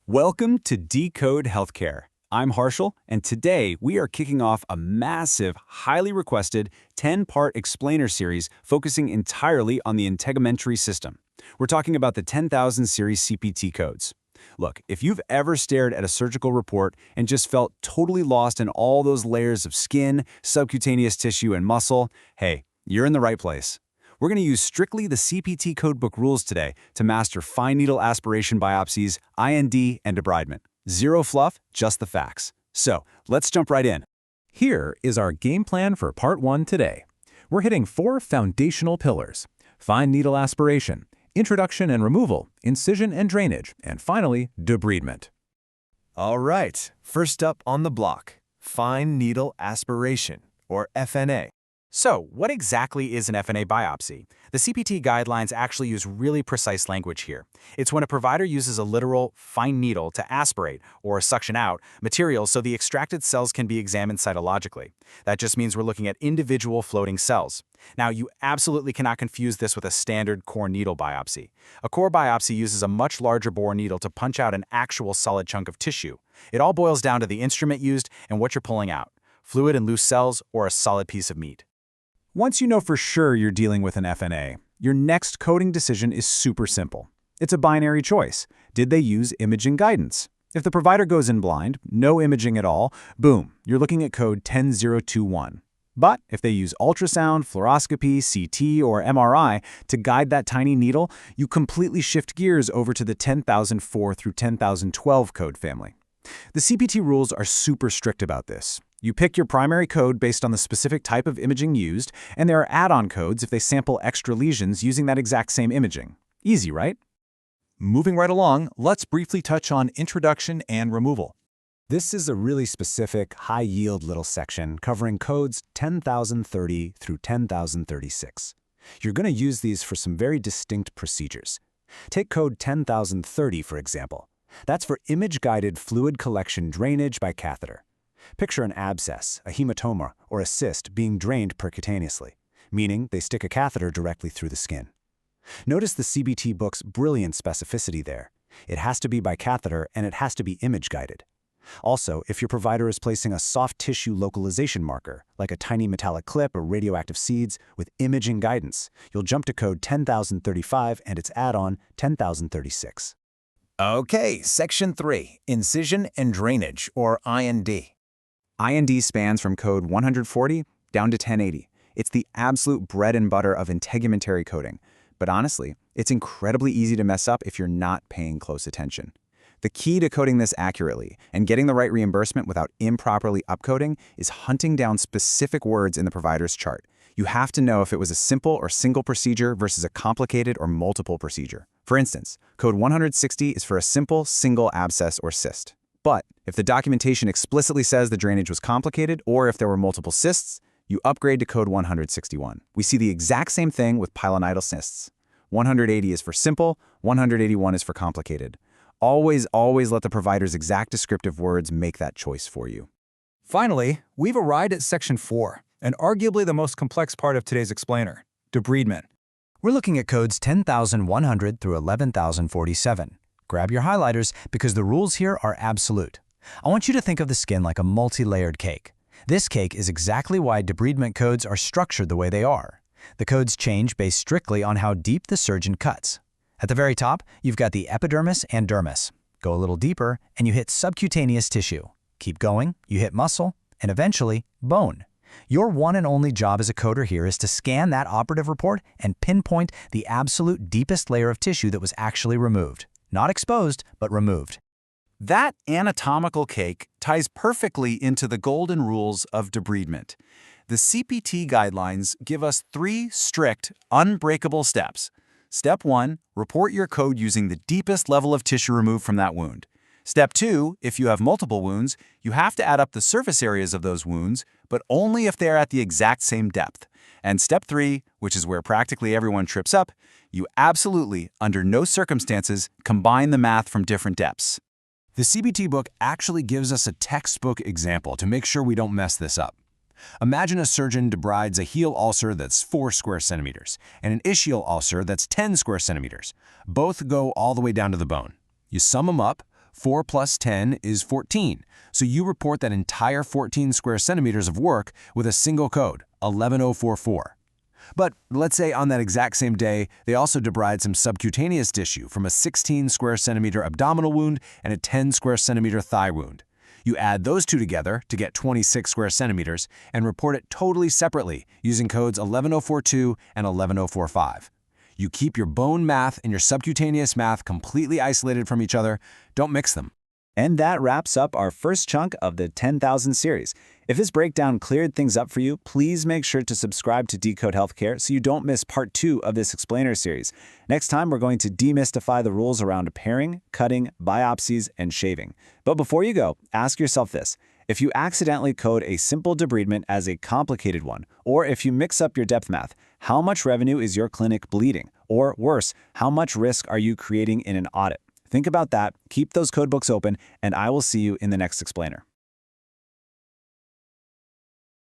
Welcome to Decode Healthcare. I'm Harshal, and today we are kicking off a massive, highly requested 10-part explainer series focusing entirely on the integumentary system. We're talking about the 10,000 series CPT codes. Look, if you've ever stared at a surgical report and just felt totally lost in all those layers of skin, subcutaneous tissue, and muscle, hey, you're in the right place. We're going to use strictly the CPT codebook rules today to master fine needle aspiration biopsies, IND, and debridement. Zero fluff, just the facts. So, let's jump right in. Here is our game plan for Part 1 today. We're hitting 4 foundational pillars: fine needle aspiration, introduction and removal, incision and drainage, and finally, debridement. All right, first up on the block, fine needle aspiration, or FNA. So, what exactly is an FNA biopsy? The CPT guidelines actually use really precise language here. It's when a provider uses a literal fine needle to aspirate, or suction out, material so the extracted cells can be examined cytologically. That just means we're looking at individual floating cells. Now, you absolutely cannot confuse this with a standard core needle biopsy. A core biopsy uses a much larger bore needle to punch out an actual solid chunk of tissue. It all boils down to the instrument used and what you're pulling out: fluid and loose cells, or a solid piece of meat. Once you know for sure you're dealing with an FNA, your next coding decision is super simple. It's a binary choice. Did they use imaging guidance? If the provider goes in blind, no imaging at all, boom, you're looking at code 10021. But if they use ultrasound, fluoroscopy, CT, or MRI to guide that tiny needle, you completely shift gears over to the 10,004 through 10,012 code family. The CPT rules are super strict about this. You pick your primary code based on the specific type of imaging used, and there are add-on codes if they sample extra lesions using that exact same imaging. Easy, right? Moving right along, let's briefly touch on introduction and removal. This is a really specific, high-yield little section covering codes 10,030 through 10,036. You're going to use these for some very distinct procedures. Take code 10,030, for example. That's for image-guided fluid collection drainage by catheter. Picture an abscess, a hematoma, or a cyst being drained percutaneously, meaning they stick a catheter directly through the skin. Notice the CBT book's brilliant specificity there. It has to be by catheter and it has to be image-guided. Also, if your provider is placing a soft tissue localization marker, like a tiny metallic clip or radioactive seeds, with imaging guidance, you'll jump to code 10,035 and its add-on 10,036. Okay, Section 3, incision and drainage, or IND. IND spans from code 140 down to 1080. It's the absolute bread and butter of integumentary coding. But honestly, it's incredibly easy to mess up if you're not paying close attention. The key to coding this accurately and getting the right reimbursement without improperly upcoding is hunting down specific words in the provider's chart. You have to know if it was a simple or single procedure versus a complicated or multiple procedure. For instance, code 160 is for a simple, single abscess or cyst. But if the documentation explicitly says the drainage was complicated or if there were multiple cysts, you upgrade to code 161. We see the exact same thing with pilonidal cysts. 180 is for simple, 181 is for complicated. Always let the provider's exact descriptive words make that choice for you. Finally, we've arrived at Section 4, and arguably the most complex part of today's explainer: debridement. We're looking at codes 10,100 through 11,047. Grab your highlighters because the rules here are absolute. I want you to think of the skin like a multi-layered cake. This cake is exactly why debridement codes are structured the way they are. The codes change based strictly on how deep the surgeon cuts. At the very top, you've got the epidermis and dermis. Go a little deeper, and you hit subcutaneous tissue. Keep going, you hit muscle, and eventually, bone. Your one and only job as a coder here is to scan that operative report and pinpoint the absolute deepest layer of tissue that was actually removed. Not exposed, but removed. That anatomical cake ties perfectly into the golden rules of debridement. The CPT guidelines give us 3 strict, unbreakable steps. Step 1, report your code using the deepest level of tissue removed from that wound. Step 2, if you have multiple wounds, you have to add up the surface areas of those wounds, but only if they are at the exact same depth. And step 3, which is where practically everyone trips up, you absolutely, under no circumstances, combine the math from different depths. The CBT book actually gives us a textbook example to make sure we don't mess this up. Imagine a surgeon debrides a heel ulcer that's 4 square centimeters and an ischial ulcer that's 10 square centimeters. Both go all the way down to the bone. You sum them up, 4 plus 10 is 14. So you report that entire 14 square centimeters of work with a single code, 11044. But let's say on that exact same day, they also debride some subcutaneous tissue from a 16 square centimeter abdominal wound and a 10 square centimeter thigh wound. You add those two together to get 26 square centimeters and report it totally separately using codes 11042 and 11045. You keep your bone math and your subcutaneous math completely isolated from each other. Don't mix them. And that wraps up our first chunk of the 10,000 series. If this breakdown cleared things up for you, please make sure to subscribe to Decode Healthcare so you don't miss part 2 of this explainer series. Next time, we're going to demystify the rules around paring, cutting, biopsies, and shaving. But before you go, ask yourself this. If you accidentally code a simple debridement as a complicated one, or if you mix up your depth math, how much revenue is your clinic bleeding? Or worse, how much risk are you creating in an audit? Think about that, keep those codebooks open, and I will see you in the next explainer.